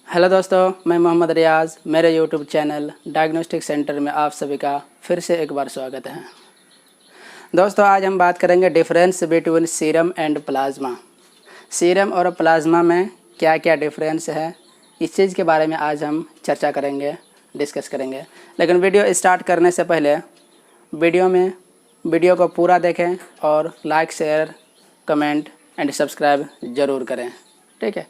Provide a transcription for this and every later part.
Hello दोस्तों, मैं मोहम्मद रियाज। मेरे यूट्यूब चैनल डायग्नोस्टिक सेंटर में आप सभी का फिर से एक बार स्वागत है। दोस्तों, आज हम बात करेंगे difference between serum and plasma. Serum और प्लाज्मा में क्या क्या डिफरेंस है, इस चीज़ के बारे में आज हम चर्चा करेंगे, डिस्कस करेंगे। लेकिन वीडियो स्टार्ट करने से पहले वीडियो को पूरा देखें और like, share, comment and subscribe ज़रूर करें। ठीक है,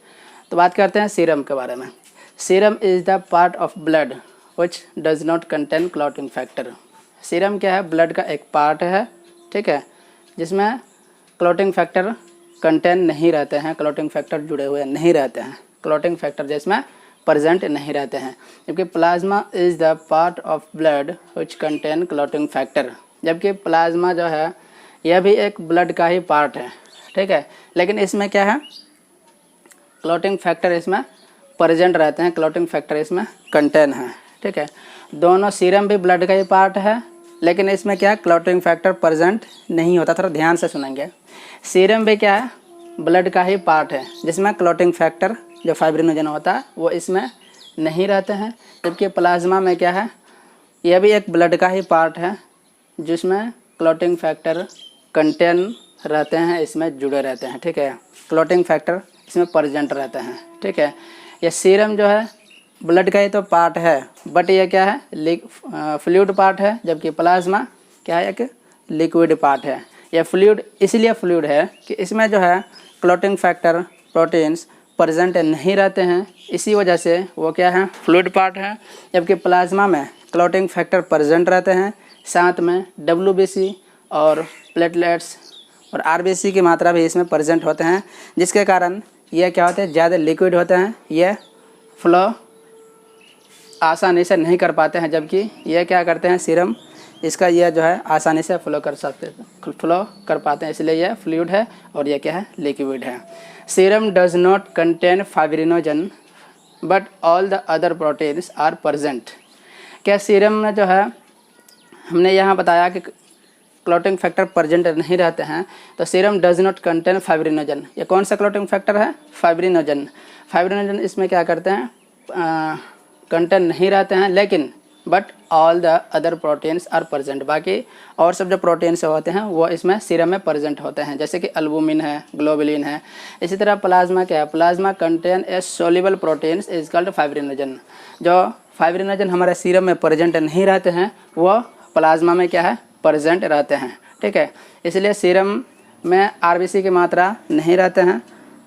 तो बात करते हैं सीरम के बारे में। Serum is the part of blood which does not contain clotting factor. Serum क्या है? ब्लड का एक पार्ट है, ठीक है, जिसमें क्लॉटिंग फैक्टर कंटेन नहीं रहते हैं, क्लॉटिंग फैक्टर जुड़े हुए नहीं रहते हैं, क्लॉटिंग फैक्टर जिसमें प्रेजेंट नहीं रहते हैं। जबकि plasma is the part of blood which contain clotting factor. जबकि प्लाज्मा जो है यह भी एक ब्लड का ही पार्ट है, ठीक है, लेकिन इसमें क्या है, क्लॉटिंग फैक्टर इसमें प्रेजेंट रहते हैं, क्लॉटिंग फैक्टर इसमें कंटेन है, ठीक है। दोनों सीरम भी ब्लड का ही पार्ट है, लेकिन इसमें क्या है, क्लॉटिंग फैक्टर प्रेजेंट नहीं होता। थोड़ा ध्यान से सुनेंगे। सीरम भी क्या है, ब्लड का ही पार्ट है, जिसमें क्लॉटिंग फैक्टर जो फाइब्रिनोजन होता है वो इसमें नहीं रहते हैं। जबकि प्लाज्मा में क्या है, यह भी एक ब्लड का ही पार्ट है, जिसमें क्लॉटिंग फैक्टर कंटेन रहते हैं, इसमें जुड़े रहते हैं, ठीक है। क्लॉटिंग फैक्टर इसमें प्रेजेंट रहते हैं, ठीक है। यह सीरम जो है ब्लड का ही तो पार्ट है, बट ये क्या है, फ्लूइड पार्ट है। जबकि प्लाज्मा क्या है, एक लिक्विड पार्ट है। यह फ्लूइड इसलिए फ्लूइड है कि इसमें जो है क्लॉटिंग फैक्टर प्रोटीन्स प्रेजेंट नहीं रहते हैं, इसी वजह से वो क्या है, फ्लूइड पार्ट है। जबकि प्लाज्मा में क्लॉटिंग फैक्टर प्रेजेंट रहते हैं, साथ में WBC और प्लेटलेट्स और RBC की मात्रा भी इसमें प्रेजेंट होते हैं, जिसके कारण ये क्या होते हैं, ज़्यादा लिक्विड होते हैं, ये फ्लो आसानी से नहीं कर पाते हैं। जबकि ये क्या करते हैं, सीरम इसका ये जो है आसानी से फ्लो कर पाते हैं, इसलिए यह फ्लूइड है और यह क्या है, लिक्विड है। Serum does not contain fibrinogen but all the other proteins are present. क्या सीरम में जो है, हमने यहाँ बताया कि क्लॉटिंग फैक्टर प्रेजेंट नहीं रहते हैं, तो serum does not contain fibrinogen. ये कौन सा क्लॉटिंग फैक्टर है, फाइब्रिनोजन। फाइब्रिनोजन इसमें क्या करते हैं, कंटेन नहीं रहते हैं, लेकिन but all the other proteins are present. बाकी और सब जो प्रोटीन्स होते हैं वो इसमें सीरम में प्रेजेंट होते हैं, जैसे कि अल्बुमिन है, ग्लोबुलिन है। इसी तरह प्लाज्मा क्या है, plasma contain a soluble proteins is called fibrinogen. जो फाइब्रिनोजन हमारे सीरम में प्रेजेंट नहीं रहते हैं, वो प्लाज्मा में क्या है, प्रेजेंट रहते हैं, ठीक है। इसलिए सीरम में RBC की मात्रा नहीं रहते हैं,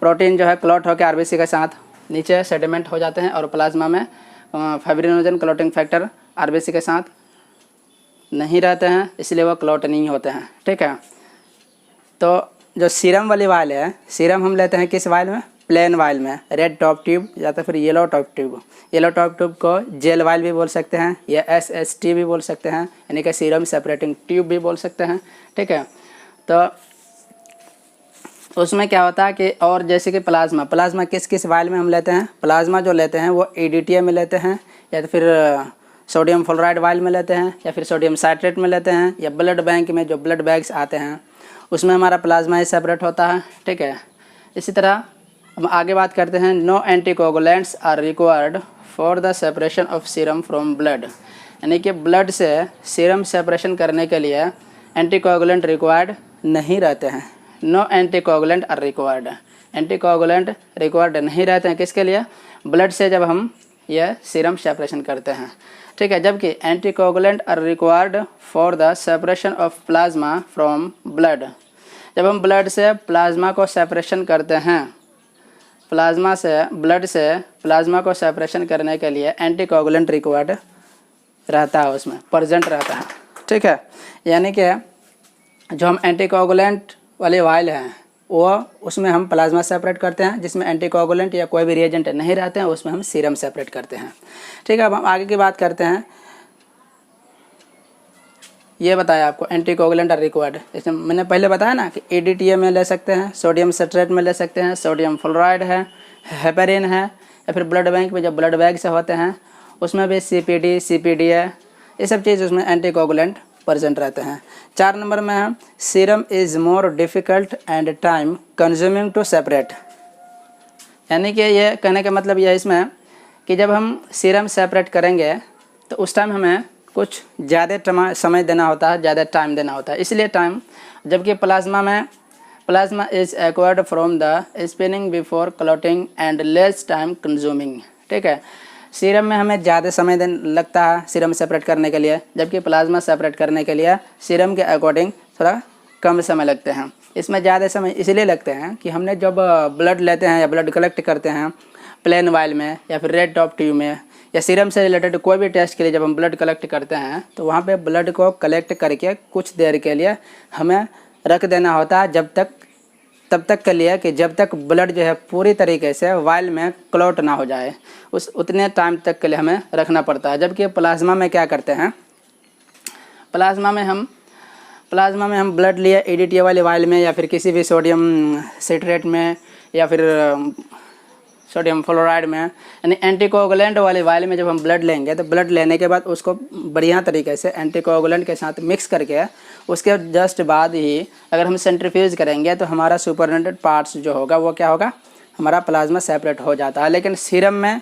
प्रोटीन जो है क्लॉट होकर RBC के साथ नीचे सेडिमेंट हो जाते हैं, और प्लाज्मा में फाइब्रिनोजन क्लॉटिंग फैक्टर RBC के साथ नहीं रहते हैं, इसलिए वो क्लॉट नहीं होते हैं, ठीक है। तो जो सीरम वाली वायल है, सीरम हम लेते हैं किस वायल में, प्लेन वायल में, रेड टॉप ट्यूब या तो फिर yellow top tube. Yellow top tube को जेल वायल भी बोल सकते हैं, या SST भी बोल सकते हैं, यानी कि सीरम सेपरेटिंग ट्यूब भी बोल सकते हैं, ठीक है। तो उसमें क्या होता है कि, और जैसे कि प्लाज्मा किस किस वायल में हम लेते हैं, प्लाज्मा जो लेते हैं वो EDTA में लेते हैं, या तो फिर सोडियम फ्लोराइड वायल में लेते हैं, या फिर सोडियम साइट्रेट में लेते हैं, या ब्लड बैंक में जो ब्लड बैग्स आते हैं उसमें हमारा प्लाज्मा ही सेपरेट होता है, ठीक है। इसी तरह हम आगे बात करते हैं। No anticoagulants are required for the separation of serum from blood. यानी कि ब्लड से सीरम सेपरेशन करने के लिए एंटीकोगुलेंट रिक्वायर्ड नहीं रहते हैं। No anticoagulant are required, anticoagulant required नहीं रहते हैं किसके लिए, ब्लड से जब हम यह सीरम सेपरेशन करते हैं, ठीक है। जबकि anticoagulant are required for the separation of plasma from blood. जब हम ब्लड से प्लाज्मा को सेपरेशन करते हैं, प्लाज्मा से ब्लड से प्लाज्मा को सेपरेशन करने के लिए एंटीकोगुलेंट रिक्वायर्ड रहता है, उसमें प्रेजेंट रहता है, ठीक है। यानी कि जो हम एंटीकोगुलेंट वाले वायल हैं वो उसमें हम प्लाज्मा सेपरेट करते हैं, जिसमें एंटीकोगुलेंट या कोई भी रिएजेंट नहीं रहते हैं, उसमें हम सीरम सेपरेट करते हैं, ठीक है। अब हम आगे की बात करते हैं। ये बताया आपको एंटीकोगुलेंट आर रिक्वायर्ड, जैसे मैंने पहले बताया ना कि EDTA में ले सकते हैं, सोडियम सिट्रेट में ले सकते हैं, सोडियम फ्लोराइड है, हेपेरिन है, या फिर ब्लड बैंक में जो ब्लड बैग से होते हैं उसमें भी CPD है, ये सब चीज़ उसमें एंटीकोगुलेंट प्रेजेंट रहते हैं। 4 नंबर में है serum is more difficult and time consuming to separate. यानी कि ये कहने का मतलब यह इसमें कि जब हम सीरम सेपरेट करेंगे तो उस टाइम हमें कुछ ज़्यादा समय देना होता है, ज़्यादा टाइम देना होता है, इसलिए टाइम, जबकि plasma is acquired from the spinning before clotting and less time consuming. ठीक है, सीरम में हमें ज़्यादा समय लगता है सीरम सेपरेट करने के लिए, जबकि प्लाज्मा सेपरेट करने के लिए सीरम के अकॉर्डिंग थोड़ा कम समय लगते हैं। इसमें ज़्यादा समय इसलिए लगते हैं कि हमने जब ब्लड लेते हैं या ब्लड कलेक्ट करते हैं प्लेन वाइल में या फिर रेड टॉप ट्यूब में या सीरम से रिलेटेड कोई भी टेस्ट के लिए जब हम ब्लड कलेक्ट करते हैं तो वहाँ पे ब्लड को कलेक्ट करके कुछ देर के लिए हमें रख देना होता है, तब तक के लिए कि जब तक ब्लड जो है पूरी तरीके से वाइल में क्लॉट ना हो जाए, उतने टाइम तक के लिए हमें रखना पड़ता है। जबकि प्लाज्मा में क्या करते हैं, प्लाज्मा में हम ब्लड लिए EDTA वाली वाइल में या फिर किसी भी सोडियम सिट्रेट में या फिर सोडियम फ्लोराइड में, यानी एंटीकोगुलेंट वाली वाइल में जब हम ब्लड लेंगे तो ब्लड लेने के बाद उसको बढ़िया तरीके से एंटीकोगुलेंट के साथ मिक्स करके उसके जस्ट बाद ही अगर हम सेंट्रीफ्यूज करेंगे तो हमारा सुपरनेटेड पार्ट्स जो होगा वो क्या होगा, हमारा प्लाज्मा सेपरेट हो जाता है। लेकिन सीरम में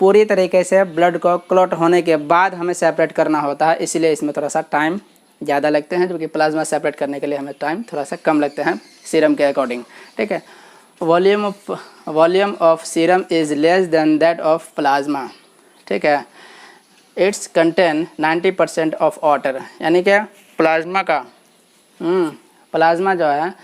पूरी तरीके से ब्लड को क्लॉट होने के बाद हमें सेपरेट करना होता है, इसलिए इसमें थोड़ा सा टाइम ज़्यादा लगते हैं, जबकि प्लाज्मा सेपरेट करने के लिए हमें टाइम थोड़ा सा कम लगते हैं सीरम के अकॉर्डिंग। ठीक है, volume of serum is less than that of plasma. ठीक है, इट्स कंटेन 90% ऑफ वाटर, यानी कि प्लाज्मा जो है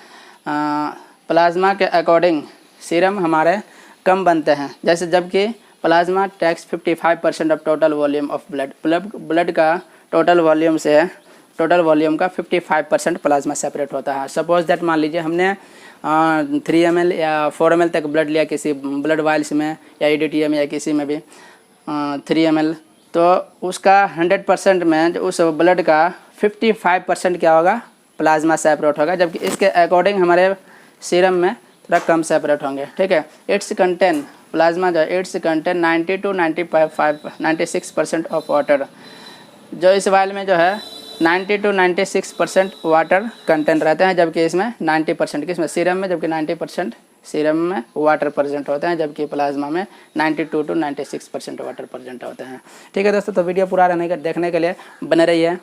प्लाज्मा के अकॉर्डिंग सीरम हमारे कम बनते हैं, जैसे जबकि plasma takes 55% of total volume of blood का टोटल वॉल्यूम का 55% प्लाज्मा सेपरेट होता है। सपोज दैट मान लीजिए हमने 3 ml या 4 ml तक ब्लड लिया किसी ब्लड वाइल्स में या EDTA में या किसी में भी 3 ml, तो उसका 100% में जो उस ब्लड का 55% क्या होगा, प्लाज्मा सेपरेट होगा, जबकि इसके अकॉर्डिंग हमारे सीरम में थोड़ा कम सेपरेट होंगे। ठीक है, प्लाज्मा जो है it's contain 90 to 96% of water, जो इस वाइल में जो है 90 to 96% वाटर कंटेंट रहते हैं, जबकि इसमें 90% किसमें, सीरम में, जबकि 90% सीरम में वाटर प्रेजेंट होते हैं, जबकि प्लाज्मा में 92 to 96% वाटर प्रेजेंट होते हैं। ठीक है दोस्तों, तो वीडियो पूरा देखने के लिए बने रहिए।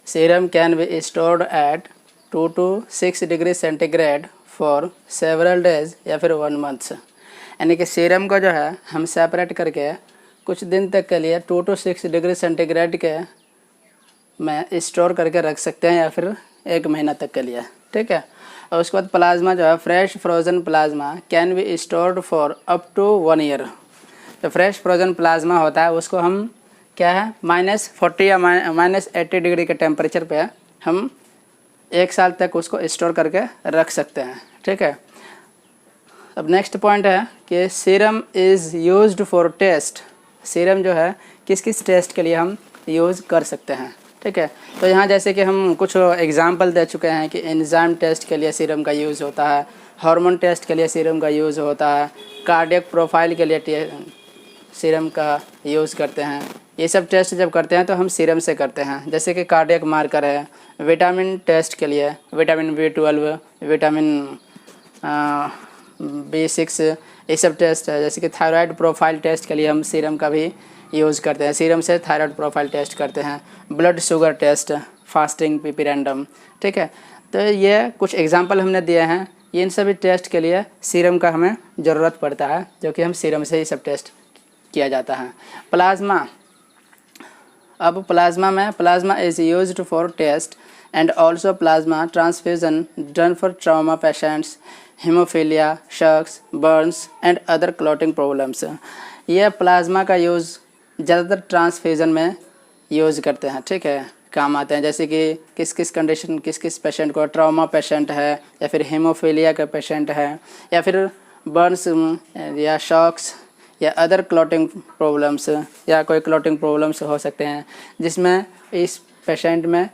Serum can be stored at 2 to 6 degree centigrade for several days या फिर 1 month, यानी कि सीरम को जो है हम सेपरेट करके कुछ दिन तक के लिए 2 to 6 डिग्री सेंटीग्रेड के में स्टोर करके रख सकते हैं या फिर 1 महीना तक के लिए। ठीक है, और उसके बाद प्लाज्मा जो है fresh frozen plasma can be stored for up to 1 year। जो फ्रेश फ्रोज़न प्लाज्मा होता है उसको हम क्या है -40 या -80 डिग्री के टेम्परेचर पे हम 1 साल तक उसको स्टोर करके रख सकते हैं। ठीक है, अब नेक्स्ट पॉइंट है कि serum is used for test. Serum जो है किस किस टेस्ट के लिए हम यूज़ कर सकते हैं। ठीक है, तो यहाँ जैसे कि हम कुछ एग्जांपल दे चुके हैं कि एंजाइम टेस्ट के लिए सीरम का यूज़ होता है, हार्मोन टेस्ट के लिए सीरम का यूज़ होता है, कार्डियक प्रोफाइल के लिए सीरम का यूज़ करते हैं। ये सब टेस्ट जब करते हैं तो हम सीरम से करते हैं, जैसे कि कार्डियक मार्कर है, विटामिन टेस्ट के लिए विटामिन B12, विटामिन B6, ये सब टेस्ट है। जैसे कि थायराइड प्रोफाइल टेस्ट के लिए हम सीरम का भी यूज़ करते हैं, सीरम से थायराइड प्रोफाइल टेस्ट करते हैं, blood sugar test, fasting PP random. ठीक है, तो ये कुछ एग्जांपल हमने दिए हैं, इन सभी टेस्ट के लिए सीरम का हमें ज़रूरत पड़ता है, जो कि हम सीरम से ही सब टेस्ट किया जाता है। प्लाज्मा, अब plasma is used for test and also plasma transfusion done for trauma patients, haemophilia, shocks, burns and other clotting problems. यह प्लाज्मा का यूज़ ज़्यादातर ट्रांसफ्यूज़न में यूज़ करते हैं। ठीक है, काम आते हैं, जैसे कि किस किस पेशेंट को, ट्रामा पेशेंट है या फिर हीमोफीलिया का पेशेंट है या फिर बर्न्स या शॉक्स या अदर क्लॉटिंग प्रॉब्लम्स या कोई क्लॉटिंग प्रॉब्लम्स हो सकते हैं, जिसमें इस पेशेंट में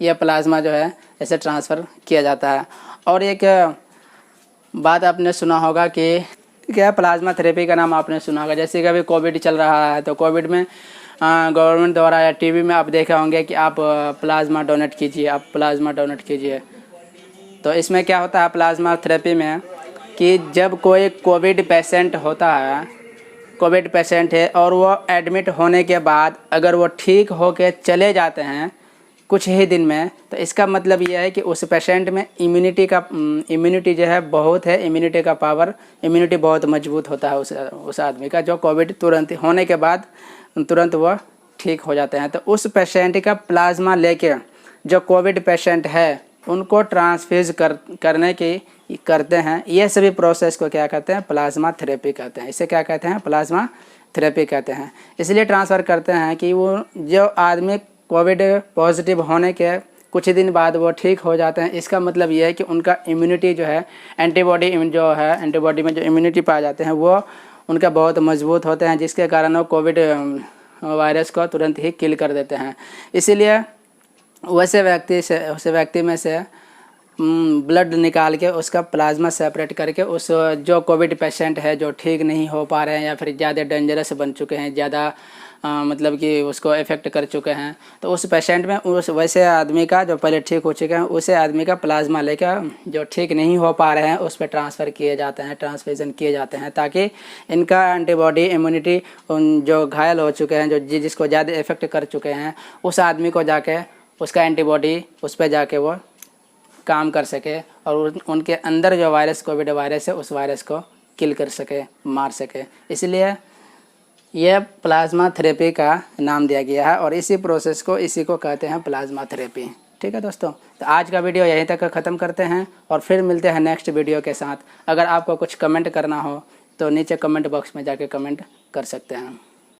यह प्लाज्मा जो है ऐसे ट्रांसफ़र किया जाता है। और एक बात आपने सुना होगा कि क्या प्लाज्मा थेरेपी का नाम आपने सुना होगा, जैसे कि अभी कोविड चल रहा है, तो कोविड में गवर्नमेंट द्वारा या टीवी में आप देखे होंगे कि आप प्लाज्मा डोनेट कीजिए, तो इसमें क्या होता है, प्लाज्मा थेरेपी में कि जब कोई कोविड पेशेंट होता है, कोविड पेशेंट है और वो एडमिट होने के बाद अगर वो ठीक होके चले जाते हैं कुछ ही दिन में, तो इसका मतलब ये है कि उस पेशेंट में इम्यूनिटी जो है बहुत है, इम्यूनिटी का पावर, इम्यूनिटी बहुत मजबूत होता है उस आदमी का, जो कोविड तुरंत होने के बाद तुरंत वो ठीक हो जाते हैं। तो उस पेशेंट का प्लाज्मा लेके जो कोविड पेशेंट है उनको ट्रांसफ्यूज करने की करते हैं। ये सभी प्रोसेस को क्या कहते हैं? प्लाज्मा थेरेपी कहते हैं। इसे क्या कहते हैं? प्लाज्मा थेरेपी कहते हैं। इसलिए ट्रांसफ़र करते हैं कि वो जो आदमी कोविड पॉजिटिव होने के कुछ दिन बाद वो ठीक हो जाते हैं, इसका मतलब ये है कि उनका इम्यूनिटी जो है, एंटीबॉडी जो है, एंटीबॉडी में जो इम्यूनिटी पाए जाते हैं वो उनका बहुत मजबूत होते हैं, जिसके कारण वो कोविड वायरस को तुरंत ही किल कर देते हैं। इसीलिए वैसे व्यक्ति में से ब्लड निकाल के उसका प्लाज्मा सेपरेट करके उस जो कोविड पेशेंट है जो ठीक नहीं हो पा रहे हैं या फिर ज़्यादा डेंजरस बन चुके हैं, ज़्यादा मतलब कि उसको इफ़ेक्ट कर चुके हैं, तो उस पेशेंट में उस वैसे आदमी का जो पहले ठीक हो चुके हैं उसे आदमी का प्लाज्मा लेकर जो ठीक नहीं हो पा रहे हैं उस पर ट्रांसफ़र किए जाते हैं, ट्रांसफ्यूज़न किए जाते हैं, ताकि इनका एंटीबॉडी इम्यूनिटी उन जो घायल हो चुके हैं, जो जिसको ज़्यादा इफ़ेक्ट कर चुके हैं, उस आदमी को जाके उसका एंटीबॉडी उस पर जाके वो काम कर सके और उनके अंदर जो वायरस कोविड वायरस है उस वायरस को किल कर सके, मार सके। इसलिए यह प्लाज्मा थेरेपी का नाम दिया गया है और इसी प्रोसेस को इसी को कहते हैं प्लाज्मा थेरेपी। ठीक है दोस्तों, तो आज का वीडियो यहीं तक ख़त्म करते हैं और फिर मिलते हैं नेक्स्ट वीडियो के साथ। अगर आपको कुछ कमेंट करना हो तो नीचे कमेंट बॉक्स में जाके कमेंट कर सकते हैं।